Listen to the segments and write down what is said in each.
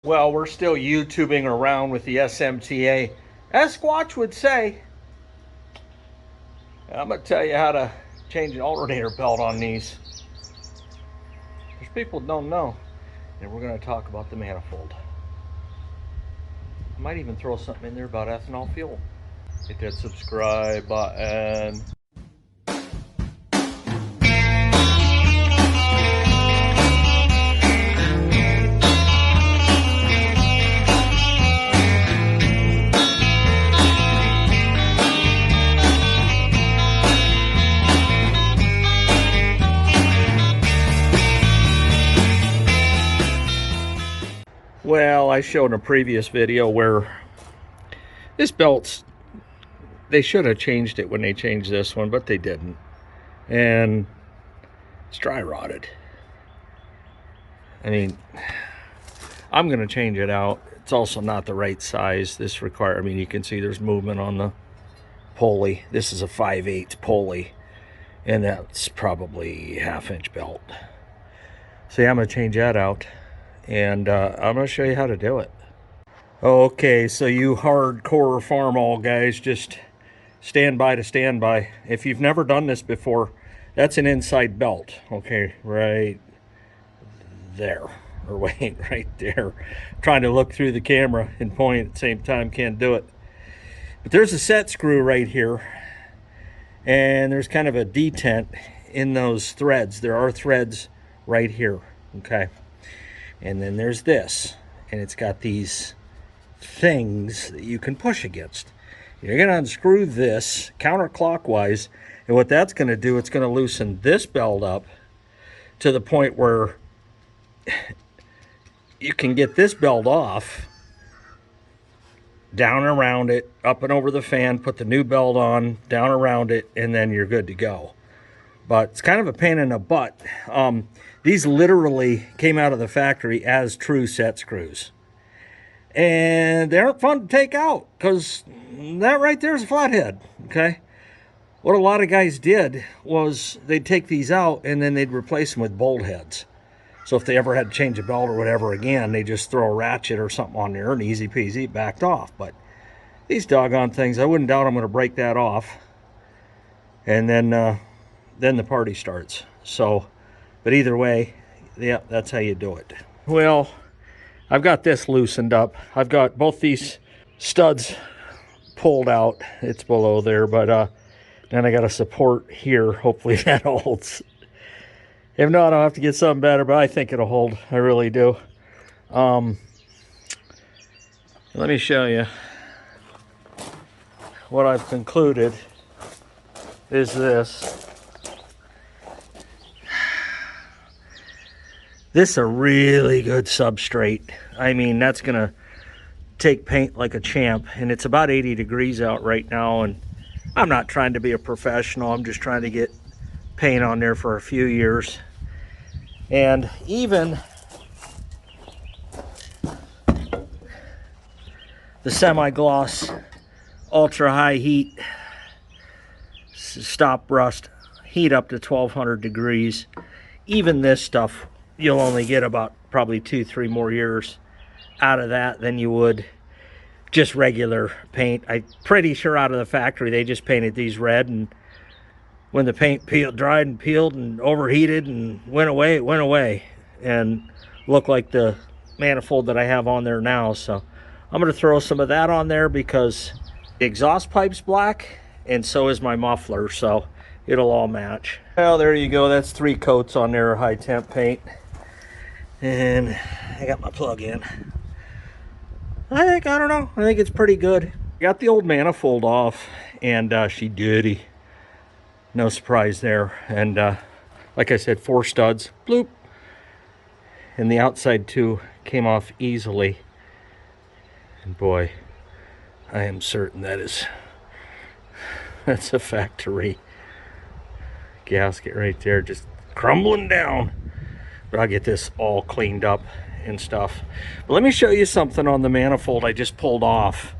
Well, we're still YouTubing around with the SMTA. As Squatch would say, I'm going to tell you how to change an alternator belt on these. There's people that don't know. And we're going to talk about the manifold. I might even throw something in there about ethanol fuel. Hit that subscribe button. Well, I showed in a previous video where this belt's, they should have changed it when they changed this one, but they didn't. And it's dry rotted. I mean, I'm going to change it out. It's also not the right size. This requires, I mean, you can see there's movement on the pulley. This is a 5/8 pulley, and that's probably half-inch belt. So yeah, I'm going to change that out. And I'm going to show you how to do it. Okay, so you hardcore Farmall guys, just stand by to stand by. If you've never done this before, that's an inside belt. Okay, right there. Or wait, right there. I'm trying to look through the camera and point at the same time, can't do it. But there's a set screw right here. And there's kind of a detent in those threads. There are threads right here, okay? And then there's this, and it's got these things that you can push against. You're going to unscrew this counterclockwise, and what that's going to do, it's going to loosen this belt up to the point where you can get this belt off, down around it, up and over the fan, put the new belt on, down around it, and then you're good to go. But it's kind of a pain in the butt. These literally came out of the factory as true set screws. And they aren't fun to take out, because that right there is a flathead, okay? What a lot of guys did was they'd take these out and then they'd replace them with bolt heads. So if they ever had to change a belt or whatever again, they just throw a ratchet or something on there and easy peasy, backed off. But these doggone things, I wouldn't doubt I'm going to break that off. And then the party starts. So, but either way, yeah, that's how you do it. Well, I've got this loosened up. I've got both these studs pulled out. It's below there, but then I got a support here. Hopefully that holds. If not, I'll have to get something better, but I think it'll hold. I really do. Let me show you what I've concluded is this. This is a really good substrate. I mean, that's gonna take paint like a champ, and it's about 80 degrees out right now, and I'm not trying to be a professional. I'm just trying to get paint on there for a few years. And even the semi-gloss ultra high heat stop rust heat up to 1200 degrees. Even this stuff, you'll only get about probably 2-3 more years out of that than you would just regular paint. I'm pretty sure out of the factory they just painted these red, and when the paint dried and peeled and overheated and went away, it went away and looked like the manifold that I have on there now. So I'm going to throw some of that on there because the exhaust pipe's black and so is my muffler, so it'll all match. Well, there you go. That's 3 coats on there, high temp paint. And I got my plug in. I don't know, I think it's pretty good. Got the old manifold off, and she dirty. No surprise there. And like I said, 4 studs, bloop. And the outside 2 came off easily. And boy, I am certain that's a factory gasket right there, just crumbling down. But I'll get this all cleaned up and stuff. But let me show you something on the manifold I just pulled off,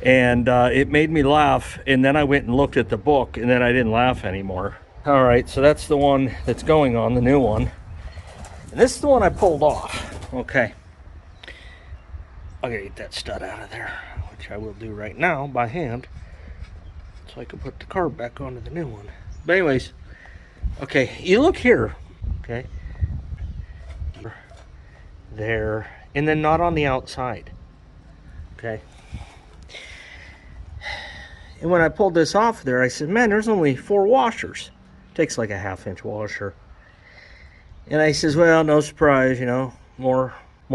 and it made me laugh, and then I went and looked at the book, and then I didn't laugh anymore. All right, so that's the one that's going on, the new one, and this is the one I pulled off. Okay, I'll get that stud out of there, which I will do right now by hand, so I can put the carb back onto the new one. But anyways, okay, you look here, okay, there, and then not on the outside, okay. And when I pulled this off there, I said, man, there's only 4 washers. Takes like a 1/2 inch washer. And I says, well, no surprise, you know, more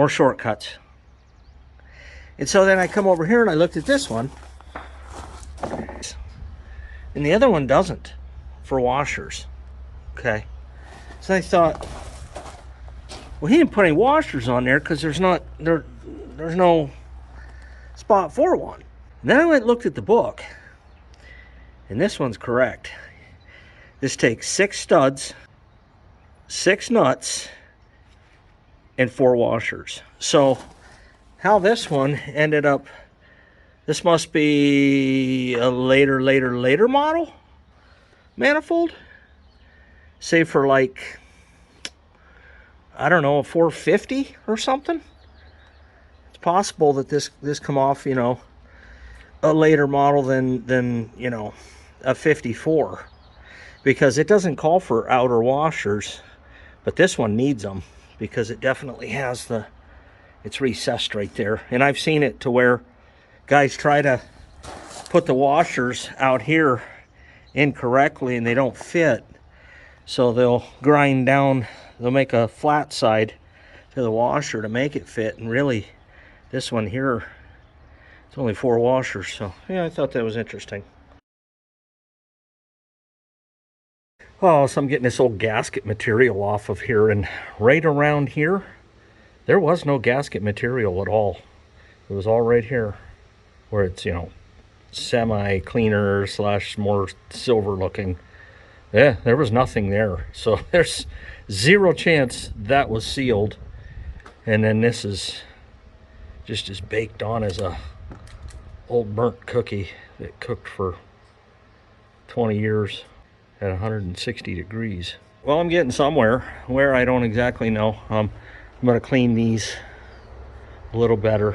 shortcuts. And so then I come over here and I looked at this one, and the other one doesn't for washers. Okay, so I thought, well, he didn't put any washers on there because there's no spot for one. And then I went and looked at the book, and this one's correct. This takes 6 studs, 6 nuts, and 4 washers. So how this one ended up, this must be a later model manifold. Say for like, I don't know, a 450 or something. It's possible that this come off, you know, a later model than you know, a 54, because it doesn't call for outer washers, but this one needs them because it definitely has it's recessed right there. And I've seen it to where guys try to put the washers out here incorrectly and they don't fit, so they'll grind down, they'll make a flat side to the washer to make it fit, and really this one here, it's only 4 washers. So yeah, I thought that was interesting. Oh, so I'm getting this old gasket material off of here, and right around here there was no gasket material at all. It was all right here where it's, you know, semi cleaner / more silver looking. Yeah, there was nothing there. So there's 0 chance that was sealed. And then this is just as baked on as a old burnt cookie that cooked for 20 years at 160 degrees. Well, I'm getting somewhere. Where, I don't exactly know. I'm going to clean these a little better.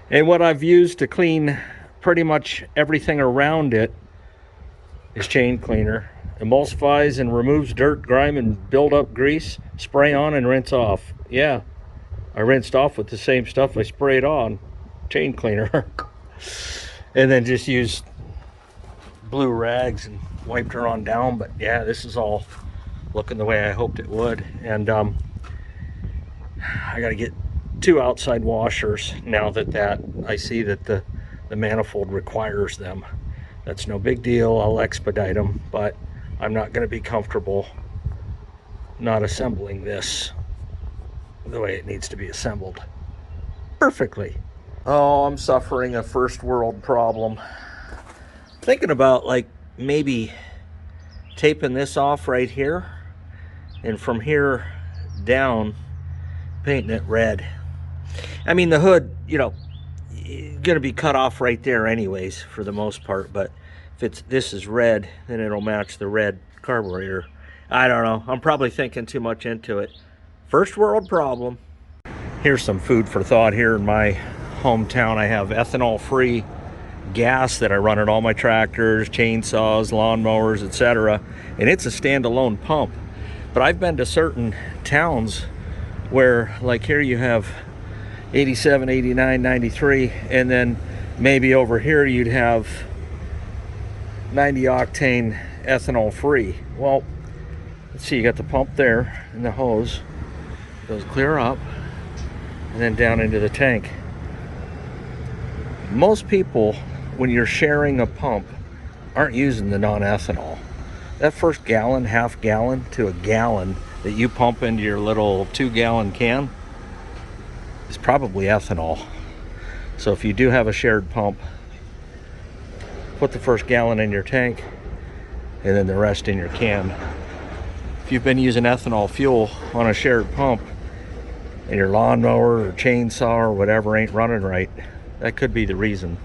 And what I've used to clean pretty much everything around it is chain cleaner. Emulsifies and removes dirt, grime, and build-up grease. Spray on and rinse off. Yeah, I rinsed off with the same stuff I sprayed on. Chain cleaner. And then just used blue rags and wiped her on down. But yeah, this is all looking the way I hoped it would. And I got to get 2 outside washers now that I see that the manifold requires them. That's no big deal. I'll expedite them, but I'm not going to be comfortable not assembling this the way it needs to be assembled perfectly. Oh, I'm suffering a first world problem. Thinking about like maybe taping this off right here, and from here down painting it red. I mean, the hood, you know, gonna be cut off right there anyways for the most part, but if this is red, then it'll match the red carburetor. I don't know, I'm probably thinking too much into it. First world problem. Here's some food for thought. Here in my hometown, I have ethanol free gas that I run at all my tractors, chainsaws, lawnmowers, etc. And it's a standalone pump. But I've been to certain towns where, like here you have 87, 89, 93, and then maybe over here you'd have 90 octane ethanol free. Well, let's see, you got the pump there and the hose goes clear up and then down into the tank. Most people, when you're sharing a pump, aren't using the non-ethanol. That first gallon, half gallon to a gallon that you pump into your little 2-gallon can is probably ethanol. So if you do have a shared pump, put the first gallon in your tank and then the rest in your can. If you've been using ethanol fuel on a shared pump and your lawnmower or chainsaw or whatever ain't running right, that could be the reason.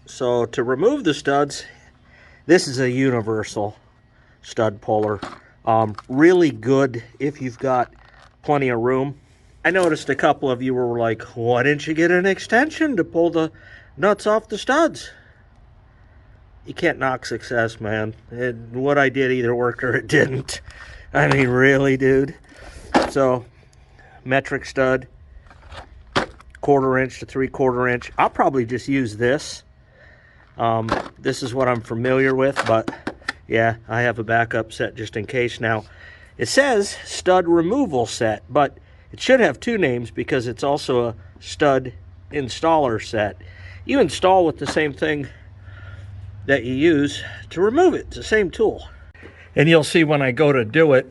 So to remove the studs, this is a universal stud puller. Really good if you've got plenty of room. I noticed a couple of you were like, why didn't you get an extension to pull the nuts off the studs? You can't knock success, man. What I did either worked or it didn't. I mean, really, dude. So, metric stud, 1/4 inch to 3/4 inch. I'll probably just use this. This is what I'm familiar with, but yeah, I have a backup set just in case. Now, it says stud removal set, but it should have two names because it's also a stud installer set. You install with the same thing that you use to remove it. It's the same tool. And you'll see when I go to do it,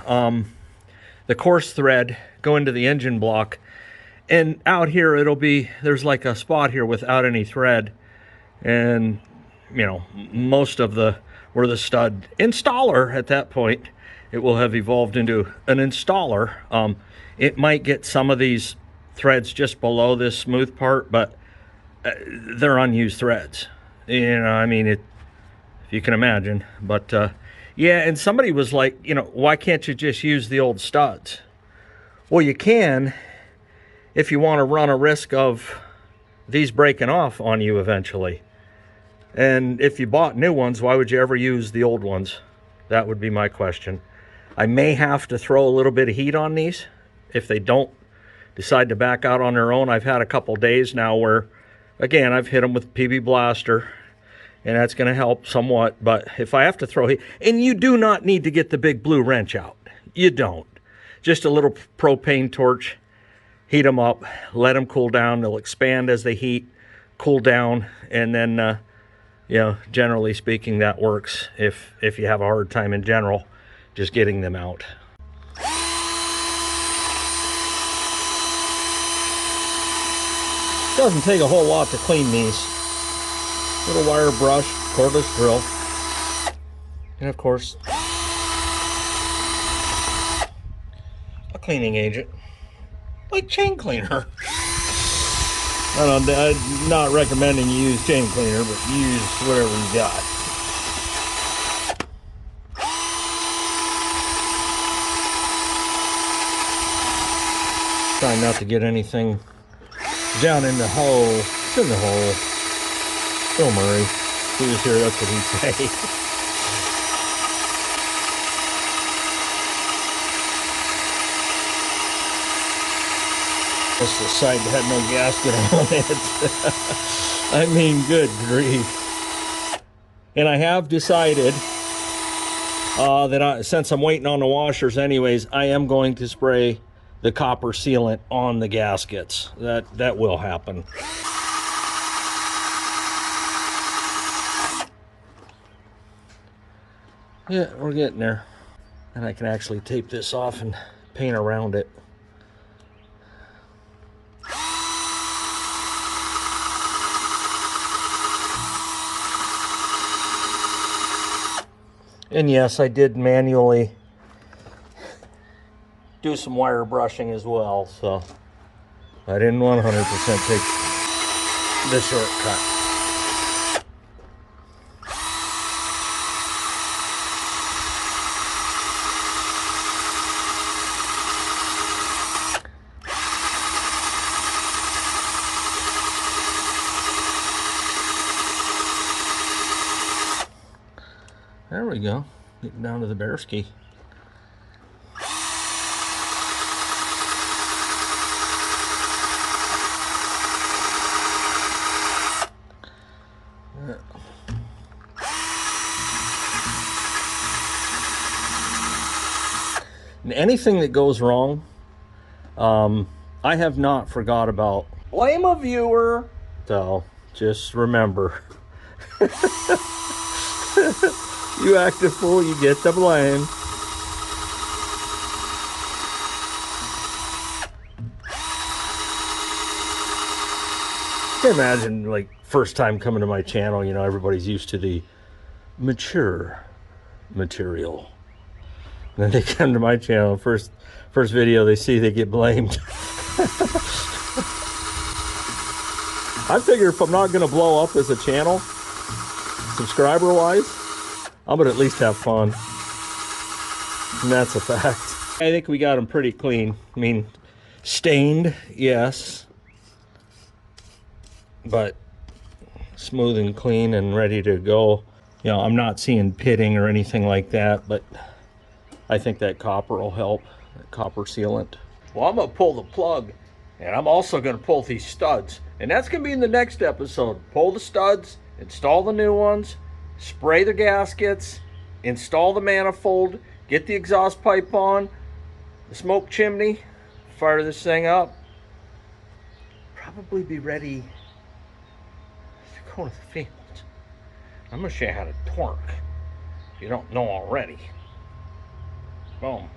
the coarse thread go into the engine block, and out here it'll be, there's like a spot here without any thread, and you know, most of the, where the stud installer at that point, it will have evolved into an installer. It might get some of these threads just below this smooth part, but they're unused threads. You know, I mean, if you can imagine. But yeah, and somebody was like, you know, why can't you just use the old studs? Well, you can if you want to run a risk of these breaking off on you eventually. And if you bought new ones, why would you ever use the old ones? That would be my question. I may have to throw a little bit of heat on these if they don't decide to back out on their own. I've had a couple days now where, again, I've hit them with PB Blaster, and that's going to help somewhat. But if I have to throw heat, and you do not need to get the big blue wrench out. You don't. Just a little propane torch, heat them up, let them cool down. They'll expand as they heat, cool down, and then, you know, generally speaking, that works if you have a hard time in general just getting them out. Doesn't take a whole lot to clean these. Little wire brush, cordless drill, and of course a cleaning agent, like chain cleaner. I'm not recommending you use chain cleaner, but use whatever you got. Trying not to get anything down in the hole. It's in the hole. Bill Murray. He was here, that's what he'd say. That's the side that had no gasket on it. I mean, good grief. And I have decided that since I'm waiting on the washers anyways, I am going to spray the copper sealant on the gaskets. That will happen. Yeah, we're getting there. And I can actually tape this off and paint around it. And yes, I did manually do some wire brushing as well, so I didn't 100% take the shortcut. There we go. Getting down to the bear ski. And anything that goes wrong, I have not forgot about. Blame a viewer. So just remember. You act a fool, you get the blame. I can imagine, like, first time coming to my channel, you know, everybody's used to the mature material. And then they come to my channel, first video they see, they get blamed. I figure if I'm not going to blow up as a channel, subscriber-wise, I'm going to at least have fun. And that's a fact. I think we got them pretty clean. I mean, Stained, yes, but smooth and clean and ready to go. You know, I'm not seeing pitting or anything like that, but I think that copper will help, that copper sealant. Well, I'm gonna pull the plug, and I'm also gonna pull these studs, and that's gonna be in the next episode. Pull the studs, install the new ones, spray the gaskets, install the manifold, get the exhaust pipe on, the smoke chimney, fire this thing up. Probably be ready to go to the field. I'm gonna show you how to torque if you don't know already. Boom.